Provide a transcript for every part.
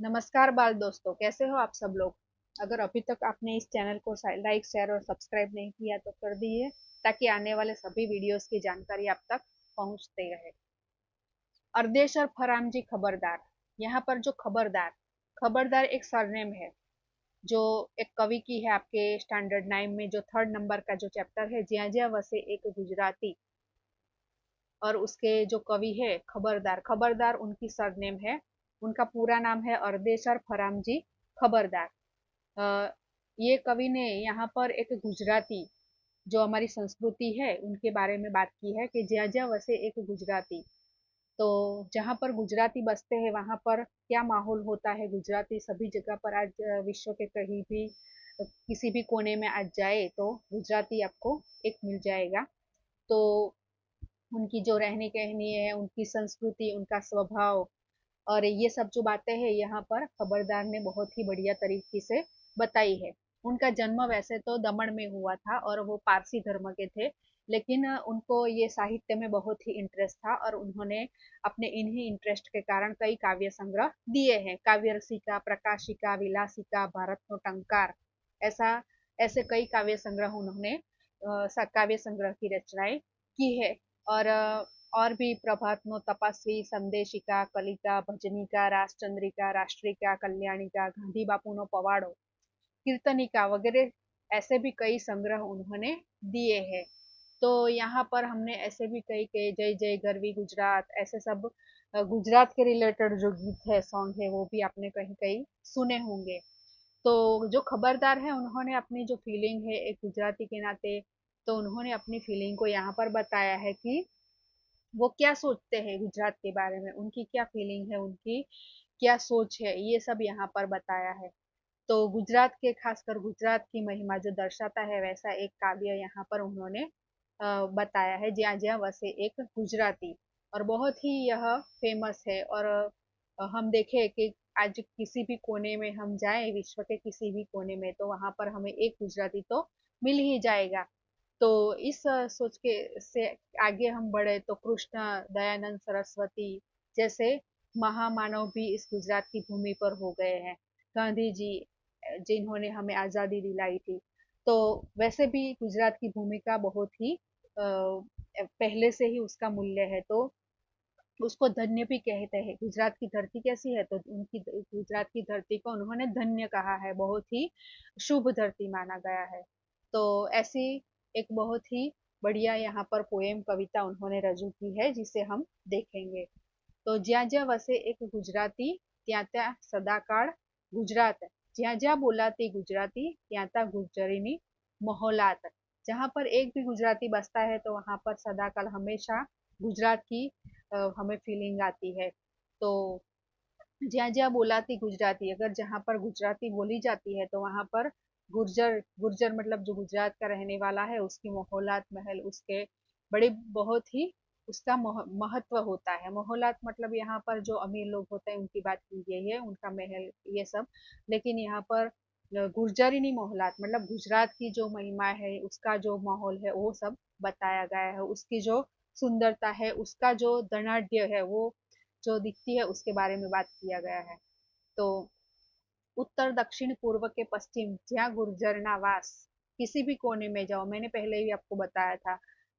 नमस्कार बाल दोस्तों, कैसे हो आप सब लोग। अगर अभी तक आपने इस चैनल को लाइक शेयर और सब्सक्राइब नहीं किया तो कर दीजिए, ताकि आने वाले सभी वीडियोस की जानकारी आप तक पहुंचते रहे। अर्देश और फरामजी खबरदार। यहाँ पर जो खबरदार खबरदार एक सरनेम है, जो एक कवि की है। आपके स्टैंडर्ड 9 में जो 3rd नंबर का जो चैप्टर है, ज्या ज्या वसे एक गुजराती, और उसके जो कवि है खबरदार, खबरदार उनकी सरनेम है। उनका पूरा नाम है अर्देशर फरामजी खबरदार। अ, ये कवि ने यहाँ पर एक गुजराती, जो हमारी संस्कृति है उनके बारे में बात की है कि ज्या ज्या वसे एक गुजराती। तो जहाँ पर गुजराती बसते हैं वहाँ पर क्या माहौल होता है। गुजराती सभी जगह पर आज विश्व के कहीं भी किसी भी कोने में आज जाए तो गुजराती आपको एक मिल जाएगा। तो उनकी जो रहनी कहनी है, उनकी संस्कृति, उनका स्वभाव और ये सब जो बातें हैं यहाँ पर खबरदार ने बहुत ही बढ़िया तरीके से बताई है। उनका जन्म वैसे तो दमन में हुआ था और वो पारसी धर्म के थे, लेकिन उनको ये साहित्य में बहुत ही इंटरेस्ट था और उन्होंने अपने इन्हीं इंटरेस्ट के कारण कई काव्य संग्रह दिए हैं। काव्य रसिका, प्रकाशिका, विलासिका, भारत नो टंकार, ऐसा ऐसे कई काव्य संग्रह उन्होंने काव्य संग्रह की रचनाएं की है। और और भी प्रभात नो तपस्वी, संदेशिका, कलिका, भजनिका, राजचंद्रिका, राष्ट्रिका, कल्याणिका, गांधी बापू नो पवाड़ो, कीर्तनिका वगैरह ऐसे भी कई संग्रह उन्होंने दिए हैं। तो यहाँ पर हमने ऐसे भी कई कई जय जय गरवी गुजरात, ऐसे सब गुजरात के रिलेटेड जो गीत है, सॉन्ग है, वो भी आपने कहीं कहीं सुने होंगे। तो जो खबरदार है उन्होंने अपनी जो फीलिंग है एक गुजराती के नाते, तो उन्होंने अपनी फीलिंग को यहाँ पर बताया है कि वो क्या सोचते हैं गुजरात के बारे में, उनकी क्या फीलिंग है, उनकी क्या सोच है, ये सब यहाँ पर बताया है। तो गुजरात के, खासकर गुजरात की महिमा जो दर्शाता है, वैसा एक काव्य यहाँ पर उन्होंने बताया है, ज्या ज्या वसे एक गुजराती। और बहुत ही यह फेमस है। और हम देखें कि आज किसी भी कोने में हम जाएं, विश्व के किसी भी कोने में, तो वहां पर हमें एक गुजराती तो मिल ही जाएगा। तो इस सोच के से आगे हम बढ़े तो कृष्ण, दयानंद सरस्वती जैसे महामानव भी इस गुजरात की भूमि पर हो गए हैं। गांधी जी, जिन्होंने हमें आज़ादी दिलाई थी। तो वैसे भी गुजरात की भूमिका बहुत ही पहले से ही उसका मूल्य है। तो उसको धन्य भी कहते हैं। गुजरात की धरती कैसी है, तो उनकी गुजरात की धरती को उन्होंने धन्य कहा है, बहुत ही शुभ धरती माना गया है। तो ऐसी एक बहुत ही बढ़िया यहाँ पर पोएम, कविता उन्होंने रजू की है, जिसे हम देखेंगे। तो ज्या ज्या वसे एक गुजराती, ત્યાં ત્યાં સદાકાળ ગુજરાત, જ્યાં જ્યાં બોલાતી गुजराती, ત્યાં ત્યાં गुर्जरीनी मोहलात। जहाँ पर एक भी गुजराती बसता है तो वहां पर सदाकाल हमेशा गुजरात की हमें फीलिंग आती है। तो ज्યાં જ્યાં बोलाती गुजराती, अगर जहाँ पर गुजराती बोली जाती है तो वहां पर गुर्जर, गुर्जर मतलब जो गुजरात का रहने वाला है, उसकी मोहलात, महल, उसके बड़े बहुत ही उसका महत्व होता है। मोहलात मतलब यहाँ पर जो अमीर लोग होते हैं उनकी बात की गई है, उनका महल, ये सब। लेकिन यहाँ पर गुर्जरीनी मोहलात मतलब गुजरात की जो महिमा है, उसका जो माहौल है, वो सब बताया गया है। उसकी जो सुंदरता है, उसका जो धनाढ़ है, वो जो दिखती है, उसके बारे में बात किया गया है। तो उत्तर, दक्षिण, पूर्व के पश्चिम, जहाँ गुर्जर ना वास, किसी भी कोने में जाओ, मैंने पहले ही आपको बताया था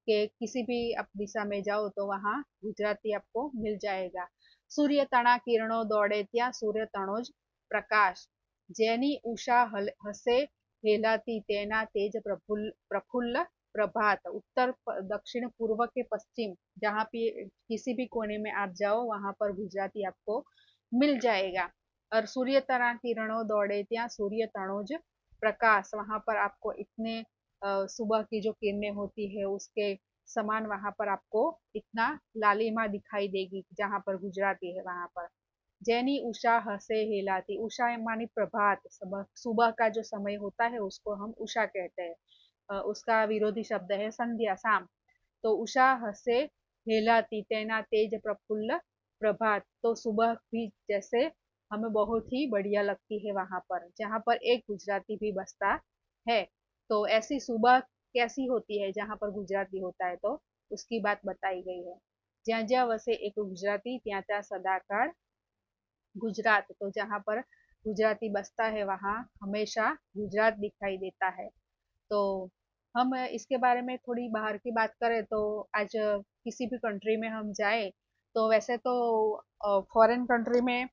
कि किसी भी आप दिशा में जाओ तो वहाँ गुजराती आपको मिल जाएगा। सूर्य तना किरणों दौड़े, ત્યાં सूर्य तणोज प्रकाश, જેની ઉષા હસે हेलाती, तेना तेज प्रफुल्ल प्रभात। उत्तर, दक्षिण, पूर्व के पश्चिम, जहाँ भी किसी भी कोने में आप जाओ वहां पर गुजराती आपको मिल जाएगा। और सूर्य तना किरणों दौड़े, ત્યાં सूर्य तणोज प्रकाश, वहां पर आपको इतने सुबह की जो किरणें होती है उसके समान वहां पर आपको इतना लालिमा दिखाई देगी, जहां पर गुजराती है वहां पर। जैनी उषा हसे हेलाती, उषा मानी प्रभात, सुबह सुबह का जो समय होता है उसको हम उषा कहते हैं। उसका विरोधी शब्द है संध्या, शाम। तो उषा हसे हेलाती, तेना तेज प्रफुल्ल प्रभात, तो सुबह भी जैसे हमें बहुत ही बढ़िया लगती है वहां पर, जहाँ पर एक गुजराती भी बसता है। तो ऐसी सुबह कैसी होती है जहाँ पर गुजराती होता है, तो उसकी बात बताई गई है। ज्યાં જ્યાં વસે એક ગુજરાતી, ત્યાં ત્યાં સદાકાળ गुजरात, तो जहाँ पर गुजराती बसता है वहाँ हमेशा गुजरात दिखाई देता है। तो हम इसके बारे में थोड़ी बाहर की बात करें तो आज किसी भी कंट्री में हम जाए तो वैसे तो फॉरेन कंट्री में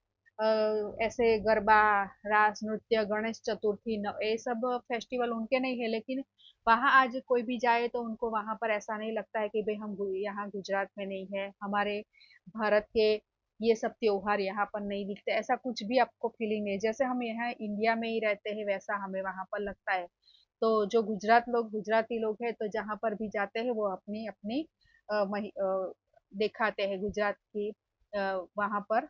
ऐसे गरबा, रास नृत्य, गणेश चतुर्थी ये सब फेस्टिवल उनके नहीं है, लेकिन वहाँ आज कोई भी जाए तो उनको वहाँ पर ऐसा नहीं लगता है कि भाई हम यहाँ गुजरात में नहीं है, हमारे भारत के ये सब त्योहार यहाँ पर नहीं दिखते, ऐसा कुछ भी आपको फीलिंग नहीं। जैसे हम यहाँ इंडिया में ही रहते हैं वैसा हमें वहाँ पर लगता है। तो जो गुजराती लोग हैं तो जहाँ पर भी जाते हैं वो अपनी अपनी दिखाते हैं गुजरात की, वहाँ पर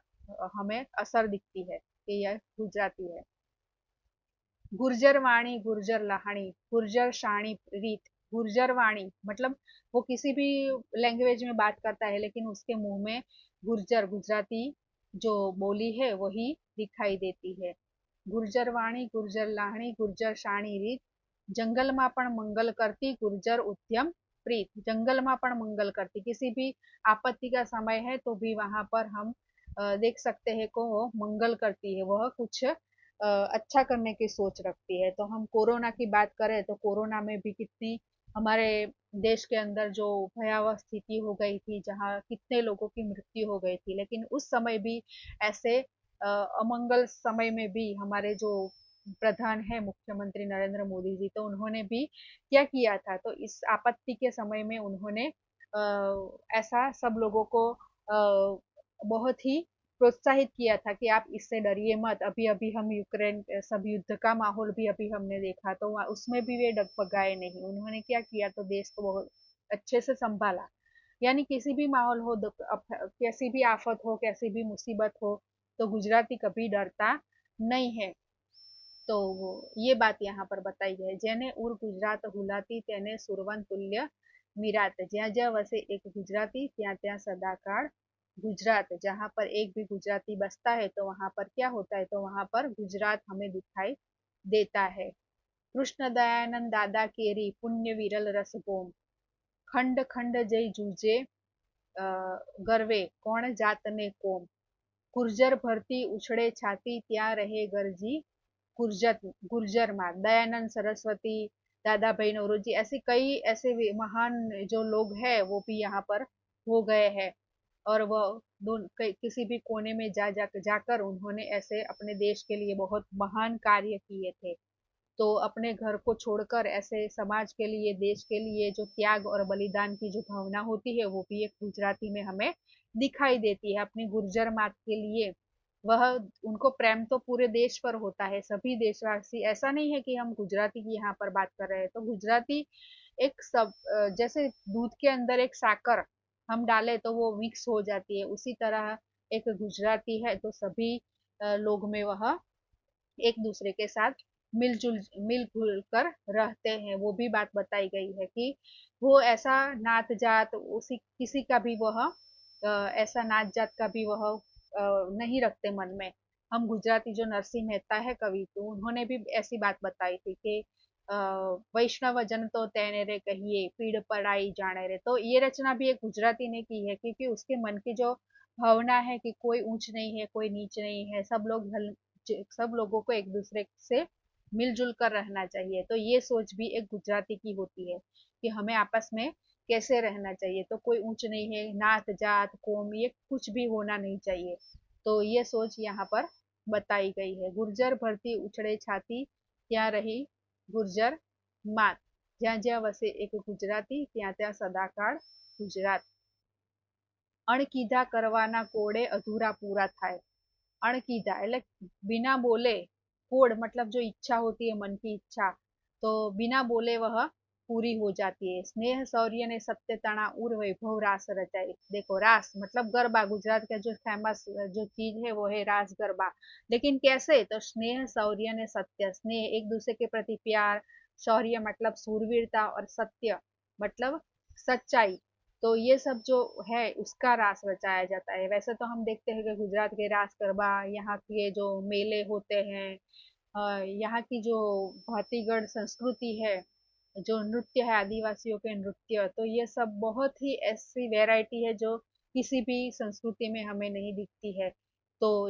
हमें असर दिखती है कि यह गुजराती है। गुर्जर वाणी, गुर्जर लाहणी, गुर्जर शाणी रीत। गुर्जर वाणी मतलब वो किसी भी लैंग्वेज में बात करता है लेकिन उसके मुंह में गुर्जर गुजराती जो बोली है वही दिखाई देती है। गुर्जर वाणी, गुर्जर लाहणी, गुर्जर शाणी રીત, जंगलમાં પણ मंगल करती गुर्जर उद्यम प्रीत। जंगलમાં પણ मंगल करती, किसी भी आपत्ति का समय है तो भी वहां पर हम देख सकते हैं को वो मंगल करती है, वह कुछ अच्छा करने की सोच रखती है। तो हम कोरोना की बात करें तो कोरोना में भी कितनी हमारे देश के अंदर जो भयावह स्थिति हो गई थी, जहाँ कितने लोगों की मृत्यु हो गई थी, लेकिन उस समय भी ऐसे अमंगल समय में भी हमारे जो प्रधान है मुख्यमंत्री नरेंद्र मोदी जी, तो उन्होंने भी क्या किया था, तो इस आपत्ति के समय में उन्होंने ऐसा सब लोगों को बहुत ही प्रोत्साहित किया था कि आप इससे डरिए मत। अभी अभी हम यूक्रेन सब युद्ध का माहौल भी अभी हमने देखा तो उसमें भी वे डगमगाए नहीं, उन्होंने क्या किया तो देश को बहुत अच्छे से संभाला। यानी किसी भी माहौल हो, कैसी भी आफत हो, कैसी भी मुसीबत हो, तो गुजराती कभी डरता नहीं है। तो ये बात यहाँ पर बताई है। जेने उर गुजरात हुलाती तेने सुरवन तुल्य मीरात। ज्યાં જ્યાં वसे एक गुजराती ત્યાં ત્યાં सदाकाल गुजरात। जहाँ पर एक भी गुजराती बसता है तो वहां पर क्या होता है, तो वहां पर गुजरात हमें दिखाई देता है। कृष्ण दयानंद दादा केरी पुण्य विरल रस गोम। खंड खंड जय जूझे गर्वे कोण जात ने कोम। गुर्जर भरती उछड़े छाती ત્યાં રહે गरजी गुर्जर माँ। दयानंद सरस्वती, दादा भाई नौरोजी, ऐसे कई ऐसे महान जो लोग हैं वो भी यहाँ पर हो गए हैं। और वह किसी भी कोने में जाकर उन्होंने ऐसे अपने देश के लिए बहुत महान कार्य किए थे। तो अपने घर को छोड़कर ऐसे समाज के लिए, देश के लिए जो त्याग और बलिदान की जो भावना होती है वो भी एक गुजराती में हमें दिखाई देती है। अपनी गुर्जर मात के लिए वह, उनको प्रेम तो पूरे देश पर होता है, सभी देशवासी, ऐसा नहीं है कि हम गुजराती की यहाँ पर बात कर रहे हैं तो गुजराती एक सब जैसे दूध के अंदर एक साकर हम डाले तो वो मिक्स हो जाती है, उसी तरह एक गुजराती है तो सभी लोग में वह एक दूसरे के साथ मिलजुल कर रहते हैं। वो भी बात बताई गई है कि वो ऐसा नात जात उसी किसी का भी वह ऐसा नात जात का भी वह नहीं रखते मन में। हम गुजराती जो नरसिंह मेहता है कवि, तो उन्होंने भी ऐसी बात बताई थी कि वैष्णव जन तो तेने रे कहिए पीड़ पड़ाई जाने रे। तो ये रचना भी एक गुजराती ने की है क्योंकि उसके मन की जो भावना है कि कोई ऊंच नहीं है, कोई नीच नहीं है, सब लोगों को एक दूसरे से मिलजुल कर रहना चाहिए। तो ये सोच भी एक गुजराती की होती है कि हमें आपस में कैसे रहना चाहिए, तो कोई ऊंच नहीं है, नात जात कौम ये कुछ भी होना नहीं चाहिए। तो ये सोच यहाँ पर बताई गई है। गुर्जर भरती उछड़े छाती ત્યાં રહી गुर्जर मात। જ્યાં જ્યાં વસે એક गुजराती ત્યાં ત્યાં सदाकाल गुजरात। अणकीधा करवाना कोड़े अधूरा पूरा थाय। अणकीधा એટલે बिना बोले, कोड मतलब जो इच्छा होती है, मन की इच्छा, तो बिना बोले वह पूरी हो जाती है। स्नेह शौर्य ने सत्य तना उर वैभव रास रचाई। देखो रास मतलब गरबा, गुजरात का जो फेमस जो चीज है वो है रास गरबा। लेकिन कैसे, तो स्नेह शौर्य ने सत्य, स्नेह एक दूसरे के प्रति प्यार, शौर्य मतलब सूरवीरता, और सत्य मतलब सच्चाई, तो ये सब जो है उसका रास रचाया जाता है। वैसे तो हम देखते हैं कि गुजरात के रास गरबा, यहाँ के जो मेले होते हैं, यहाँ की जो भातीगढ़ संस्कृति है, जो नृत्य है आदिवासियों के नृत्य, तो ये सब बहुत ही ऐसी वैरायटी है जो किसी भी संस्कृति में हमें नहीं दिखती है। तो